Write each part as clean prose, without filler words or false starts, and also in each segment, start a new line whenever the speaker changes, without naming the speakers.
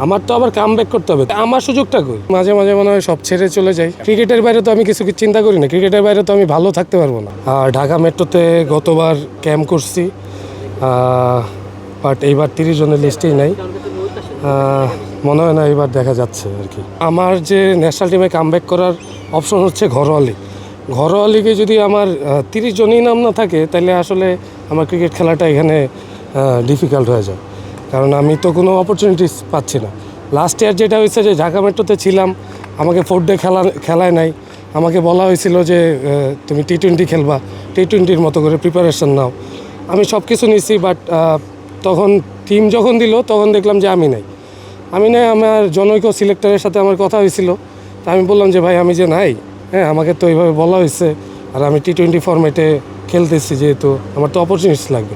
আমার তো আবার কামব্যাক করতে হবে, আমার সুযোগটা কই? মাঝে মাঝে মনে হয় সব ছেড়ে চলে যাই। ক্রিকেটের বাইরে তো আমি কিছু চিন্তা করি না, ক্রিকেটের বাইরে তো আমি ভালো থাকতে পারবো না। আর ঢাকা মেট্রোতে গতবার ক্যাম্প করছি, বাট এইবার 30 জনের লিস্টেই নাই। মনে হয় না এবার দেখা যাচ্ছে আর কি। আমার যে ন্যাশনাল টিমে কামব্যাক করার অপশন হচ্ছে ঘরোয়া লিগ। ঘরোয়া লিগে যদি আমার 30 জনই নাম না থাকে, তাহলে আসলে আমার ক্রিকেট খেলাটা এখানে ডিফিকাল্ট হয়ে যায়, কারণ আমি তো কোনো অপরচুনিটিস পাচ্ছি না। লাস্ট ইয়ার যেটা হয়েছে যে ঢাকা মেট্রোতে ছিলাম, আমাকে 4 ডে খেলায় নাই। আমাকে বলা হয়েছিল যে তুমি T20 খেলবা, T20-র মতো করে প্রিপারেশন নাও। আমি সব কিছু নিছি, বাট তখন টিম যখন দিল তখন দেখলাম যে আমি নাই। আমার জনৈক সিলেক্টরের সাথে আমার কথা হয়েছিল। তা আমি বললাম যে ভাই, আমি যে নাই, হ্যাঁ আমাকে তো এইভাবে বলা হয়েছে, আর আমি T20 ফরম্যাটে খেলতেছি, যেহেতু আমার তো অপরচুনিটিস লাগবে।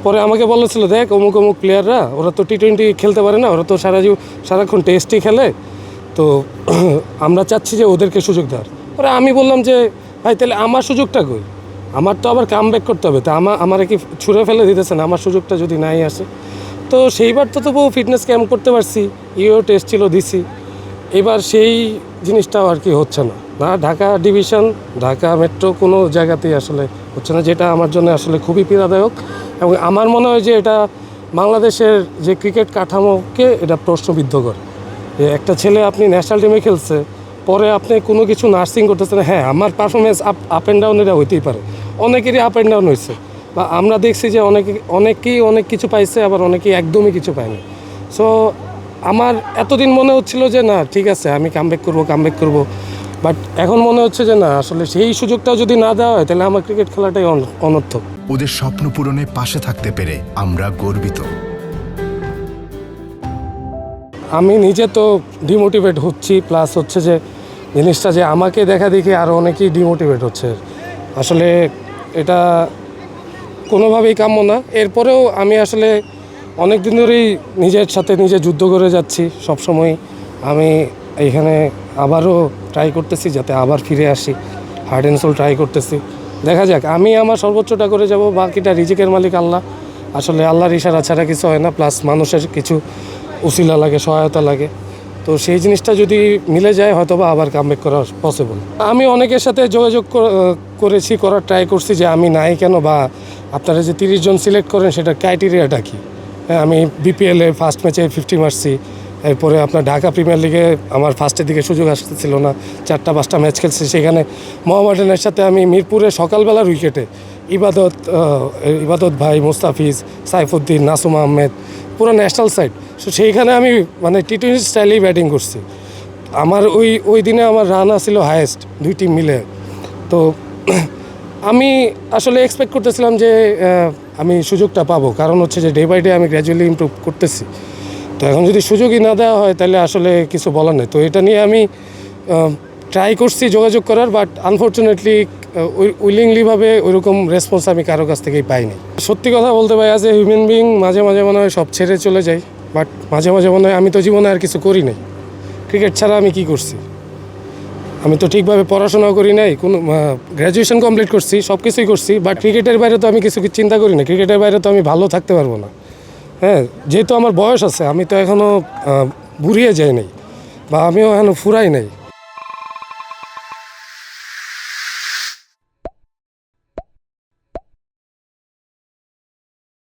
পরে আমাকে বলেছিল, দেখ অমুক অমুক প্লেয়াররা, ওরা তো T20 খেলতে পারে না, ওরা তো সারাক্ষণ টেস্টই খেলে, তো আমরা চাচ্ছি যে ওদেরকে সুযোগ দেওয়ার। পরে আমি বললাম যে ভাই, তাহলে আমার সুযোগটা কই? আমার তো আবার কামব্যাক করতে হবে, তা আমারে কি ছুঁড়ে ফেলে দিতেছে না আমার সুযোগটা যদি নাই আসে? তো সেইবার তো তবু ফিটনেস ক্যাম্প করতে পারছি, টেস্ট ছিল, দিছি। এবার সেই জিনিসটাও আর কি হচ্ছে না। ঢাকা ডিভিশন, ঢাকা মেট্রো কোনো জায়গাতেই আসলে হচ্ছে না, যেটা আমার জন্য আসলে খুবই পীড়াদায়ক। এবং আমার মনে হয় যে এটা বাংলাদেশের যে ক্রিকেট কাঠামোকে এটা প্রশ্নবিদ্ধ করে। একটা ছেলে আপনি ন্যাশনাল টিমে খেলছে, পরে আপনি কোনো কিছু নার্সিং করতেছেন। হ্যাঁ, আমার পারফরমেন্স আপ অ্যান্ড ডাউন এটা হইতেই পারে, অনেকেরই আপ অ্যান্ড ডাউন হয়েছে, বা আমরা দেখছি যে অনেকেই অনেক কিছু পাইছে, আবার অনেকেই একদমই কিছু পায়নি। সো আমার এতদিন মনে হচ্ছিল যে না, ঠিক আছে, আমি কামব্যাক করব, বাট এখন মনে হচ্ছে যে না, আসলে সেই সুযোগটাও যদি না দেওয়া হয়, তাহলে আমার ক্রিকেট খেলাটাই অনর্থক।
ওদের স্বপ্ন পূরণে পাশে থাকতে পেরে আমরা গর্বিত।
আমি নিজে তো ডিমোটিভেট হচ্ছি, প্লাস হচ্ছে যে জিনিসটা যে আমাকে দেখা দেখি আরও অনেকেই ডিমোটিভেট হচ্ছে। আসলে এটা কোনোভাবেই কাম্য না। এরপরেও আমি আসলে অনেক দিন ধরেই নিজের সাথে নিজে যুদ্ধ করে যাচ্ছি। সবসময় আমি এইখানে আবারও ট্রাই করতেছি যাতে আবার ফিরে আসি, হার্ড অ্যান্ড সোল ট্রাই করতেছি। দেখা যাক, আমি আমার সর্বোচ্চটা করে যাব, বাকিটা রিজিকের মালিক আল্লাহ। আসলে আল্লাহর ইশারা ছাড়া কিছু হয় না, প্লাস মানুষের কিছু উসিলা লাগে, সহায়তা লাগে। তো সেই জিনিসটা যদি মিলে যায়, হয়তো বা আবার কামব্যাক করা পসিবল। আমি অনেকের সাথে যোগাযোগ করার ট্রাই করছি যে আমি নাই কেন, বা আপনারা যে 30 জন সিলেক্ট করেন সেটার ক্রাইটেরিয়াটা কী। হ্যাঁ, আমি বিপিএলে ফার্স্ট ম্যাচে 50 মারছি। এরপরে আপনার ঢাকা প্রিমিয়ার লিগে আমার ফার্স্টের দিকে সুযোগ আসতেছিল না, 4-5টা ম্যাচ খেলছি। সেখানে মোহামেডানের সাথে আমি মিরপুরে সকালবেলার উইকেটে ইবাদত ভাই, মোস্তাফিজ, সাইফুদ্দিন, নাসুম আহমেদ, পুরো ন্যাশনাল সাইড। সো সেইখানে আমি T20 স্টাইলেই ব্যাটিং করছি। আমার ওই দিনে আমার রান আসছিল হায়েস্ট, 2 টিম মিলে। তো আমি আসলে এক্সপেক্ট করতেছিলাম যে আমি সুযোগটা পাবো, কারণ হচ্ছে যে ডে বাই ডে আমি গ্র্যাজুয়ালি ইমপ্রুভ করতেছি। তো এখন যদি সুযোগই না দেওয়া হয়, তাহলে আসলে কিছু বলার নেই। তো এটা নিয়ে আমি ট্রাই করছি যোগাযোগ করার, বাট আনফর্চুনেটলি উইলিংলিভাবে ওইরকম রেসপন্স আমি কারো কাছ থেকেই পাইনি। সত্যি কথা বলতে ভাই, অ্যাজ এ হিউম্যান বিং মাঝে মাঝে মনে হয় সব ছেড়ে চলে যাই, বাট মাঝে মাঝে মনে হয় আমি তো জীবনে আর কিছু করি নাই। ক্রিকেট ছাড়া আমি কি করছি? আমি তো ঠিকভাবে পড়াশোনাও করি নাই, কোনো গ্র্যাজুয়েশন কমপ্লিট করছি, সব কিছুই করছি, বাট ক্রিকেটের বাইরে তো আমি কিছু চিন্তা করি না। ক্রিকেটের বাইরে তো আমি ভালো থাকতে পারবো না। হ্যাঁ, যেহেতু আমার বয়স আছে, আমি তো এখনও বুড়িয়ে যাই নাই, বা আমিও এখনও ফুরাই নাই।